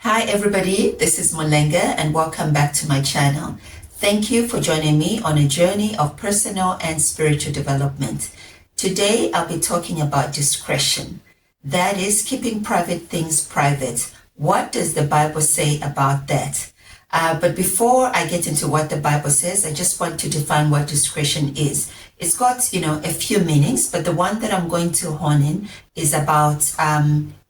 Hi everybody, this is Molenga and welcome back to my channel. Thank you for joining me on a journey of personal and spiritual development. Today I'll be talking about discretion. That is keeping private things private. What does the Bible say about that? But before I get into what the Bible says, I just want to define what discretion is. It's got, a few meanings, but the one that I'm going to hone in is about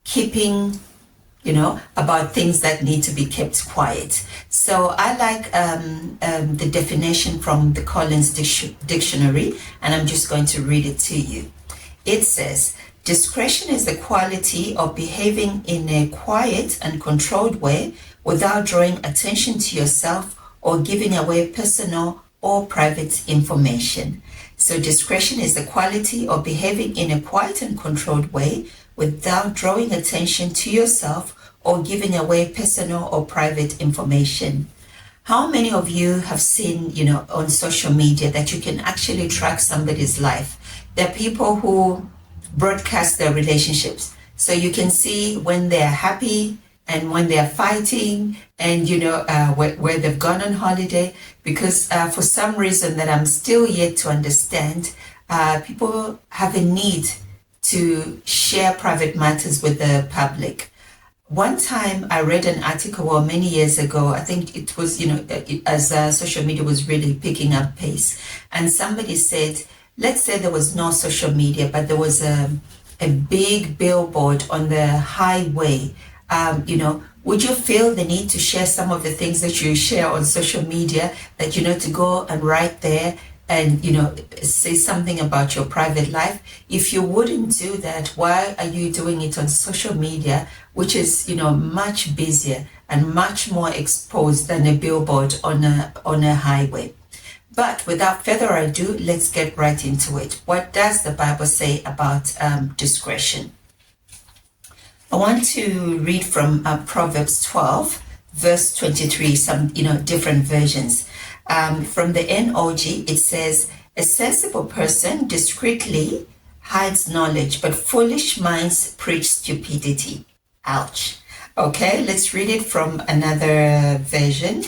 keeping about things that need to be kept quiet. So I like the definition from the Collins Dictionary, and I'm just going to read it to you. It says, discretion is the quality of behaving in a quiet and controlled way without drawing attention to yourself or giving away personal or private information. So discretion is the quality of behaving in a quiet and controlled way without drawing attention to yourself or giving away personal or private information. How many of you have seen, on social media that you can actually track somebody's life? There are people who broadcast their relationships. So you can see when they're happy and when they're fighting and, where they've gone on holiday. Because for some reason that I'm still yet to understand, people have a need to share private matters with the public. One time I read an article, many years ago, I think it was, as social media was really picking up pace. And somebody said, let's say there was no social media, but there was a big billboard on the highway. Would you feel the need to share some of the things that you share on social media, that, to go and write there and, say something about your private life? If you wouldn't do that, why are you doing it on social media, which is, much busier and much more exposed than a billboard on a highway? But without further ado, let's get right into it. What does the Bible say about discretion? I want to read from Proverbs 12, verse 23, some, different versions. From the NOG, it says, a sensible person discreetly hides knowledge, but foolish minds preach stupidity. Ouch. Okay, let's read it from another version.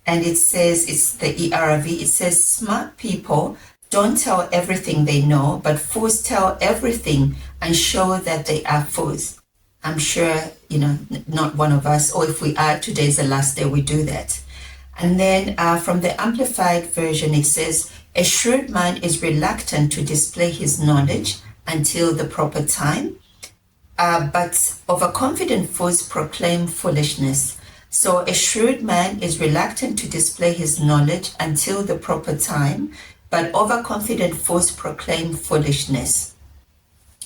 And it says, it's the ERV, it says, smart people don't tell everything they know, but fools tell everything and show that they are fools. I'm sure, not one of us, or if we are, today's the last day we do that. And then from the Amplified Version, it says, a shrewd man is reluctant to display his knowledge until the proper time, but overconfident fools proclaim foolishness. So a shrewd man is reluctant to display his knowledge until the proper time, but overconfident fools proclaim foolishness.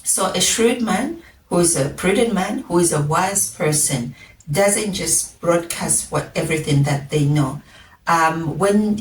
So a shrewd man, who is a prudent man, who is a wise person, doesn't just broadcast everything that they know. When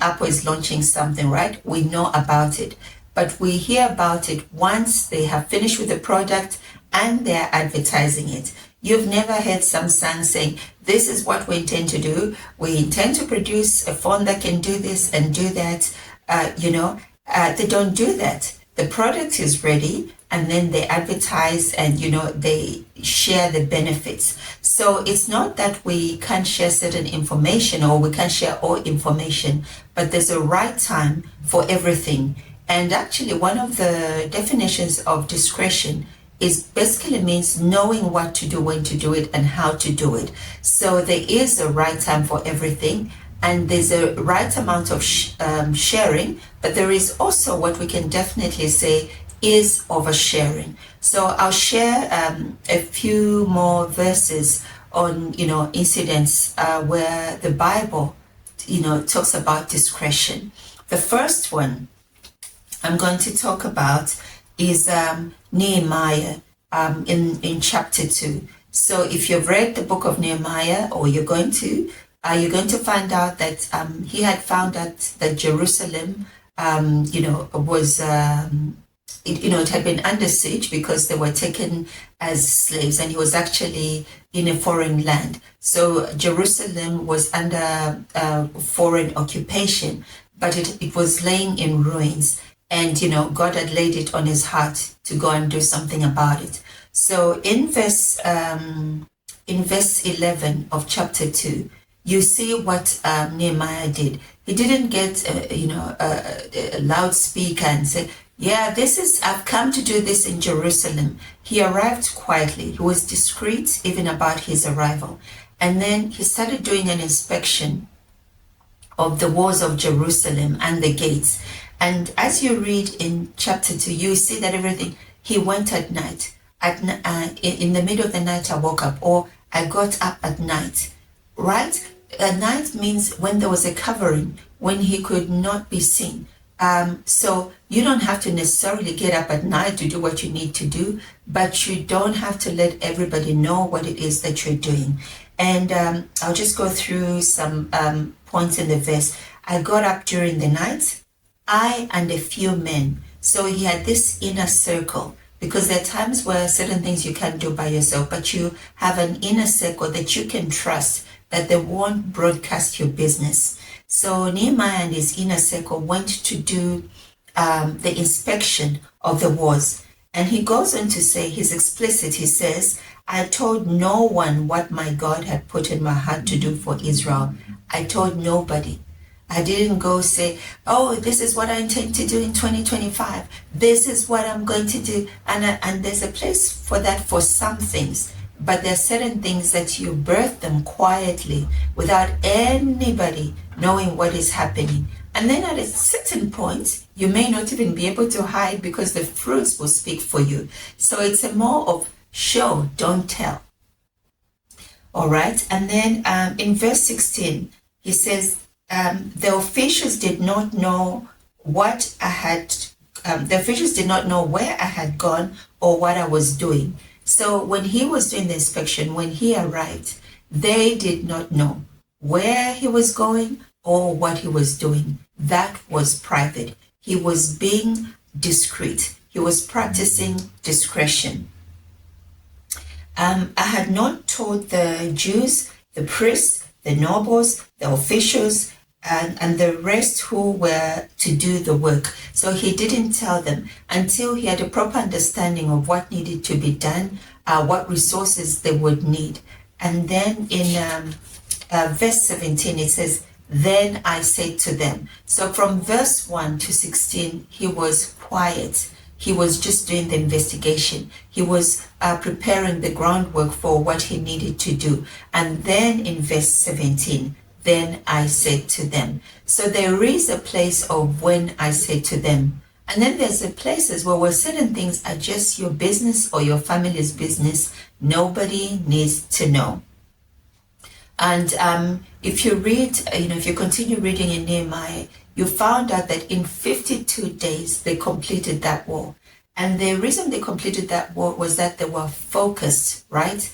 Apple is launching something, right, we know about it, but we hear about it once they have finished with the product and they're advertising it. You've never heard Samsung saying, this is what we intend to do. We intend to produce a phone that can do this and do that. They don't do that. The product is ready, and then they advertise and, they share the benefits. So it's not that we can't share certain information or we can't share all information, but there's a right time for everything. And actually, one of the definitions of discretion is basically means knowing what to do, when to do it, and how to do it. So there is a right time for everything, and there's a right amount of sharing, but there is also what we can definitely say is oversharing. So I'll share a few more verses on, incidents where the Bible, talks about discretion. The first one I'm going to talk about is Nehemiah in chapter 2. So if you've read the book of Nehemiah, or you're going to find out that he had found out that Jerusalem, was, it had been under siege because they were taken as slaves, and he was actually in a foreign land. So Jerusalem was under foreign occupation, but it was laying in ruins. And, God had laid it on his heart to go and do something about it. So in verse 11 of chapter 2, you see what Nehemiah did. He didn't get, a loudspeaker and say, yeah, I've come to do this in Jerusalem. He arrived quietly. He was discreet even about his arrival. And then he started doing an inspection of the walls of Jerusalem and the gates. And as you read in chapter 2, you see that he went at night. In the middle of the night, I woke up, or I got up at night, right? At night means when there was a covering, when he could not be seen. So you don't have to necessarily get up at night to do what you need to do, but you don't have to let everybody know what it is that you're doing. And I'll just go through some points in the verse. I got up during the night, I and a few men. So he had this inner circle, because there are times where certain things you can't do by yourself, but you have an inner circle that you can trust that they won't broadcast your business. So Nehemiah and his inner circle went to do the inspection of the walls. And he goes on to say, he's explicit, he says, I told no one what my God had put in my heart to do for Israel. I told nobody. I didn't go say, oh, this is what I intend to do in 2025. This is what I'm going to do. And there's a place for that for some things. But there are certain things that you birth them quietly without anybody knowing what is happening. And then at a certain point, you may not even be able to hide because the fruits will speak for you. So it's a more of show, don't tell. All right. And then in verse 16, he says, the officials did not know what I had, the officials did not know where I had gone or what I was doing. So when he was doing the inspection, when he arrived, they did not know where he was going or what he was doing. That was private. He was being discreet. He was practicing discretion. I had not told the Jews, the priests, the nobles, the officials, and the rest who were to do the work. So he didn't tell them until he had a proper understanding of what needed to be done, what resources they would need. And then in verse 17, it says, then I said to them. So from verse 1 to 16, he was quiet. He was just doing the investigation. He was preparing the groundwork for what he needed to do. And then in verse 17, then I said to them. So there is a place of when I said to them. And then there's the places where certain things are just your business or your family's business. Nobody needs to know. And if you read, if you continue reading in Nehemiah, you found out that in 52 days, they completed that wall. And the reason they completed that wall was that they were focused, right?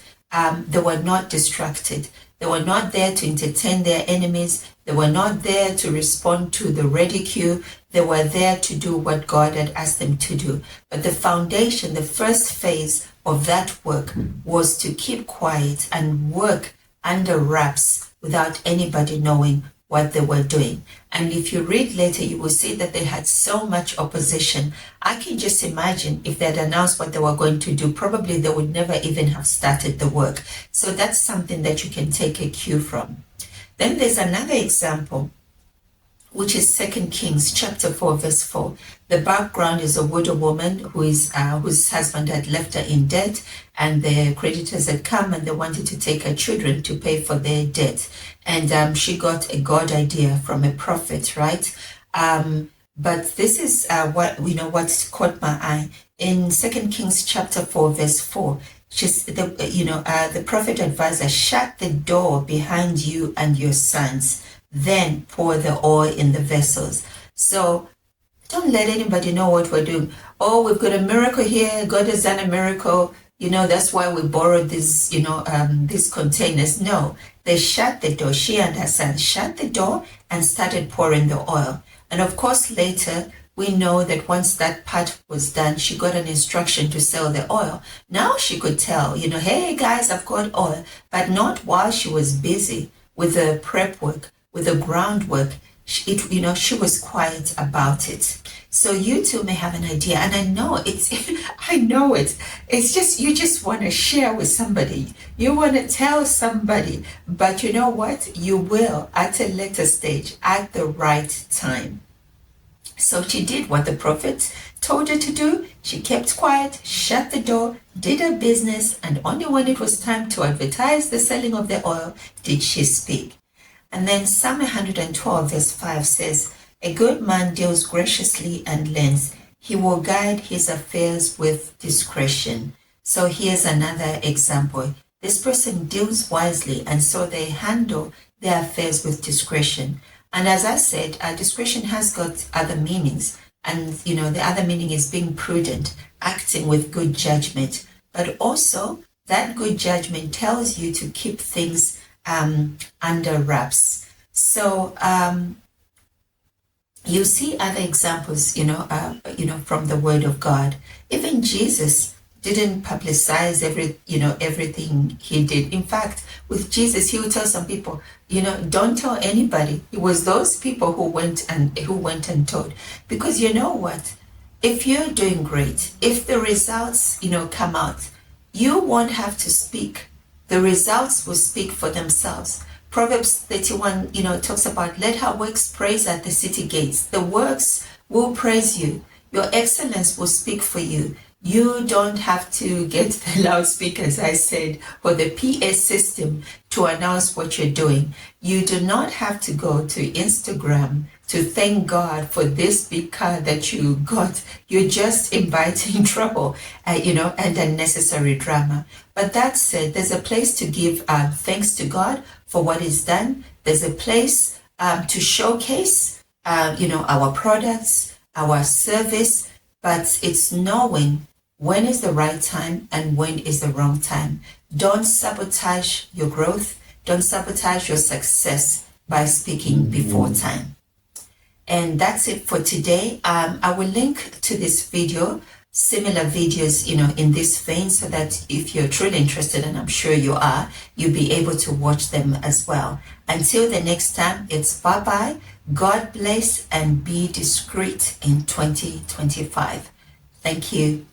They were not distracted. They were not there to entertain their enemies. They were not there to respond to the ridicule. They were there to do what God had asked them to do. But the foundation, the first phase of that work was to keep quiet and work under wraps without anybody knowing what they were doing. And if you read later, you will see that they had so much opposition. I can just imagine if they had announced what they were going to do, probably they would never even have started the work. So that's something that you can take a cue from. Then there's another example, which is 2 Kings chapter 4, verse 4. The background is a widow woman whose husband had left her in debt, and the creditors had come and they wanted to take her children to pay for their debt. And she got a God idea from a prophet, right? But this is what caught my eye. In 2 Kings chapter 4, verse 4, the prophet advised her, shut the door behind you and your sons, then pour the oil in the vessels. So don't let anybody know what we're doing. Oh, we've got a miracle here. God has done a miracle. That's why we borrowed these containers. No, they shut the door. She and her son shut the door and started pouring the oil. And of course, later, we know that once that part was done, she got an instruction to sell the oil. Now she could tell, hey guys, I've got oil, but not while she was busy with the prep work, with the groundwork, she was quiet about it. So you too may have an idea, and I know I know it. It's just, you just want to share with somebody. You want to tell somebody, but you know what? You will at a later stage, at the right time. So she did what the prophet told her to do. She kept quiet, shut the door, did her business, and only when it was time to advertise the selling of the oil did she speak. And then Psalm 112 verse 5 says, a good man deals graciously and lends. He will guide his affairs with discretion. So here's another example. This person deals wisely, and so they handle their affairs with discretion. And as I said, discretion has got other meanings. And, the other meaning is being prudent, acting with good judgment. But also, that good judgment tells you to keep things under wraps. So, you see other examples, from the Word of God. Even Jesus didn't publicize everything he did. In fact, with Jesus, he would tell some people, don't tell anybody. It was those people who went and told. Because you know what? If you're doing great, if the results, come out, you won't have to speak. The results will speak for themselves. Proverbs 31, talks about, let her works praise at the city gates. The works will praise you. Your excellence will speak for you. You don't have to get the loudspeakers, I said, or the PA system to announce what you're doing. You do not have to go to Instagram to thank God for this big car that you got. You're just inviting trouble, and unnecessary drama. But that said, there's a place to give thanks to God for what is done. There's a place to showcase, our products, our service, but it's knowing when is the right time and when is the wrong time. Don't sabotage your growth. Don't sabotage your success by speaking before time. And that's it for today. I will link to this video, similar videos, in this vein, so that if you're truly interested, and I'm sure you are, you'll be able to watch them as well. Until the next time, it's bye-bye. God bless and be discreet in 2025. Thank you.